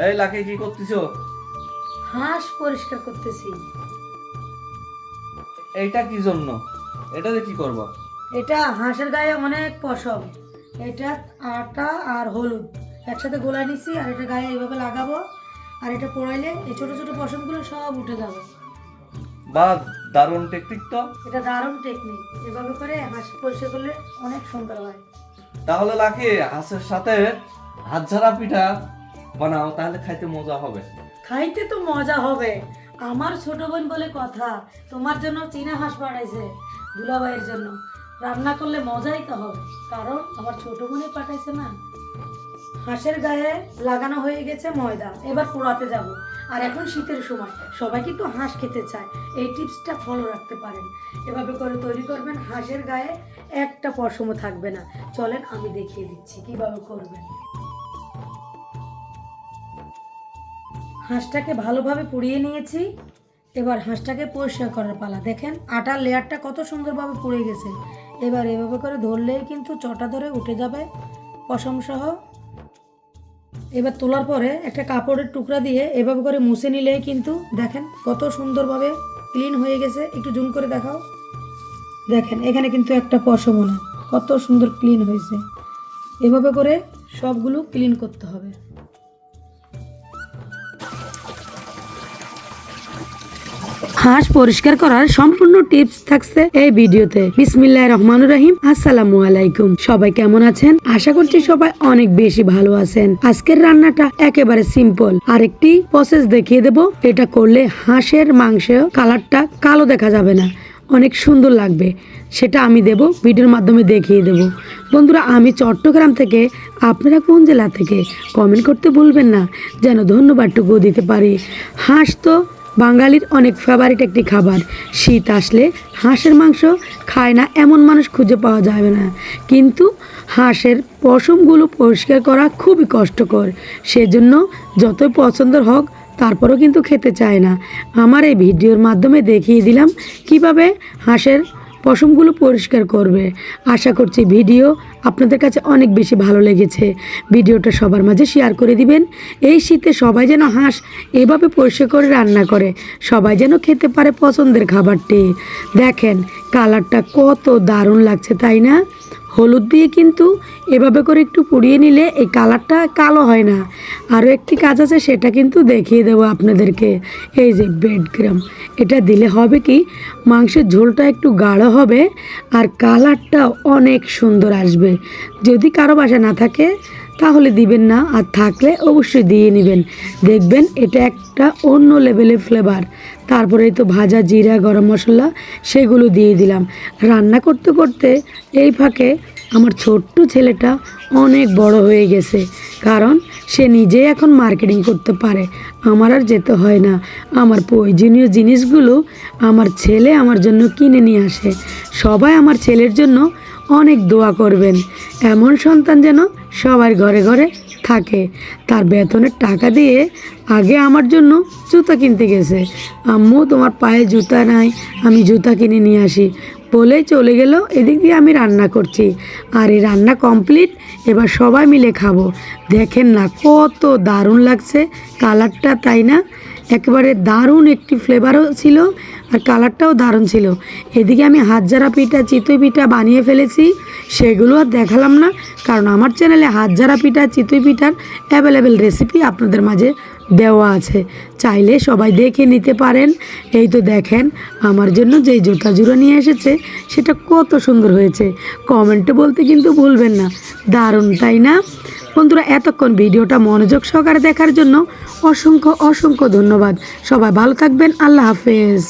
এই লাকি কি করতেছো? হাঁস পরিষ্কার করতেছি। এইটা কি জন্য? এটা দিয়ে কি করব? এটা হাঁসের গায়ে অনেক পশম, এটা আটা আর হলুদ একসাথে গোলায় নিছি, আর এটা গায়ে এইভাবে লাগাবো, আর এটা পোড়াইলে এই ছোট ছোট পশমগুলো সব উঠে যাবে। বা দারুণ টেকনিক তো। এটা দারুণ টেকনিক, এভাবে করে হাঁস পরিষ্কার করলে অনেক সুন্দর হয়। তাহলে লাকি হাঁসের সাথে হাত ঝাড়া পিঠা বানাও, তাহলে খাইতে মজা হবে। খাইতে তো মজা হবে, আমার ছোট বোন বলে কথা, তোমার জন্য চীনা হাঁস পাঠাইছে দুলাভাইয়ের জন্য। রান্না করলে মজাই তো হবে, কারণ আমার ছোট বোনে পাঠাইছে না। হাঁসের গায়ে লাগানো হয়ে গেছে ময়দা, এবার পোড়াতে যাব। আর এখন শীতের সময়, সবাই কিন্তু হাঁস খেতে চায়, এই টিপসটা ফলো রাখতে পারেন। এভাবে করে তৈরি করবেন, হাঁসের গায়ে একটা পশমও থাকবে না। চলেন আমি দেখিয়ে দিচ্ছি কিভাবে করবেন। হাঁসটাকে ভালোভাবে পুড়িয়ে নিয়েছি, এবার হাঁসটাকে পরিষ্কার করার পালা। দেখেন আটার লেয়ারটা কত সুন্দরভাবে পুড়ে গেছে। এবার এভাবে করে ধরলেই কিন্তু চটা ধরে উঠে যাবে পশম সহ। এবার তোলার পরে একটা কাপড়ের টুকরা দিয়ে এভাবে করে মুছে নিলেই কিন্তু দেখেন কত সুন্দরভাবে ক্লিন হয়ে গেছে। একটু জুম করে দেখাও, দেখেন এখানে কিন্তু একটা পশমও না, কত সুন্দর ক্লিন হয়েছে। এভাবে করে সবগুলো ক্লিন করতে হবে। হাঁস পরিষ্কার করার সম্পূর্ণ টিপস থাকছে এই ভিডিওতে। বিসমিল্লাহির রহমানির রহিম। আসসালামু আলাইকুম, সবাই কেমন আছেন? আশা করছি সবাই অনেক বেশি ভালো আছেন। আজকের রান্নাটা একেবারে সিম্পল, আরেকটি প্রসেস দেখিয়ে দেব। এটা করলে হাঁসের মাংসের কালারটা কালো দেখা যাবে না, অনেক সুন্দর লাগবে। সেটা আমি দেব, ভিডিওর মাধ্যমে দেখিয়ে দেব। বন্ধুরা, আমি চট্টগ্রাম থেকে, আপনারা কোন জেলা থেকে কমেন্ট করতে ভুলবেন না, যেন ধন্যবাদটুকু দিতে পারি। হাঁস তো বাঙালির অনেক ফেভারিট একটি খাবার। শীত আসলে হাঁসের মাংস খায় না এমন মানুষ খুঁজে পাওয়া যাবে না। কিন্তু হাঁসের পশমগুলো পরিষ্কার করা খুবই কষ্টকর, সেজন্য যতই পছন্দের হোক তারপরেও কিন্তু খেতে চায় না। আমার এই ভিডিওর মাধ্যমে দেখিয়ে দিলাম কিভাবে হাঁসের পশমগুলো পরিষ্কার করবে। আশা করছি ভিডিও আপনাদের কাছে অনেক বেশি ভালো লেগেছে। ভিডিওটা সবার মাঝে শেয়ার করে দিবেন। এই শীতে সবাই যেন হাঁস এভাবে পরিষ্কার করে রান্না করে, সবাই যেন খেতে পারে পছন্দের খাবারটি। দেখেন কালারটা কত দারুণ লাগছে, তাই না? হলুদ দিয়ে কিন্তু এভাবে করে একটু পুড়িয়ে নিলে এই কালারটা কালো হয় না। আরও একটি কাজ আছে, সেটা কিন্তু দেখিয়ে দেবো আপনাদেরকে। এই যে ব্রেড ক্রাম্ব, এটা দিলে হবে কি, মাংসের ঝোলটা একটু গাঢ় হবে আর কালারটা অনেক সুন্দর আসবে। যদি কারো বাসা না থাকে তাহলে দিবেন না, আর থাকলে অবশ্যই দিয়ে নেবেন। দেখবেন এটা একটা অন্য লেভেলের ফ্লেভার। তারপরে তো ভাজা জিরা, গরম মশলা সেগুলো দিয়ে দিলাম। রান্না করতে করতে এই ফাঁকে আমার ছোট্ট ছেলেটা অনেক বড় হয়ে গেছে, কারণ সে নিজেই এখন মার্কেটিং করতে পারে, আমার আর যেতে হয় না। আমার প্রয়োজনীয় জিনিসগুলো আমার ছেলে আমার জন্য কিনে নিয়ে আসে। সবাই আমার ছেলের জন্য অনেক দোয়া করবেন, এমন সন্তান যেন সবার ঘরে ঘরে থাকে। তার বেতনের টাকা দিয়ে আগে আমার জন্য জুতা কিনতে গেছে। আম্মু তোমার পায়ে জুতা নাই, আমি জুতা কিনে নিয়ে আসি বলেই চলে গেল। এদিক দিয়ে আমি রান্না করছি, আর এই রান্না কমপ্লিট, এবার সবাই মিলে খাবো। দেখেন না কত দারুণ লাগছে কালারটা, তাই না? একেবারে দারুণ একটি ফ্লেভারও ছিল আর কালারটাও দারুণ ছিল। এদিকে আমি হাতজারা পিঠা, চিতই পিঠা বানিয়ে ফেলেছি, সেগুলো আর দেখালাম না, কারণ আমার চ্যানেলে হাতজারা পিঠা, চিতই পিঠার অ্যাভেলেবেল রেসিপি আপনাদের মাঝে দেওয়া আছে, চাইলে সবাই দেখে নিতে পারেন। এই তো দেখেন আমার জন্য যেই জুতা জুড়ো নিয়ে এসেছে সেটা কত সুন্দর হয়েছে, কমেন্টে বলতে কিন্তু ভুলবেন না। দারুণ, তাই না? বন্ধুরা, এতক্ষণ ভিডিওটা মনোযোগ সহকারে দেখার জন্য অসংখ্য অসংখ্য ধন্যবাদ। সবাই ভালো থাকবেন, আল্লাহ হাফেজ।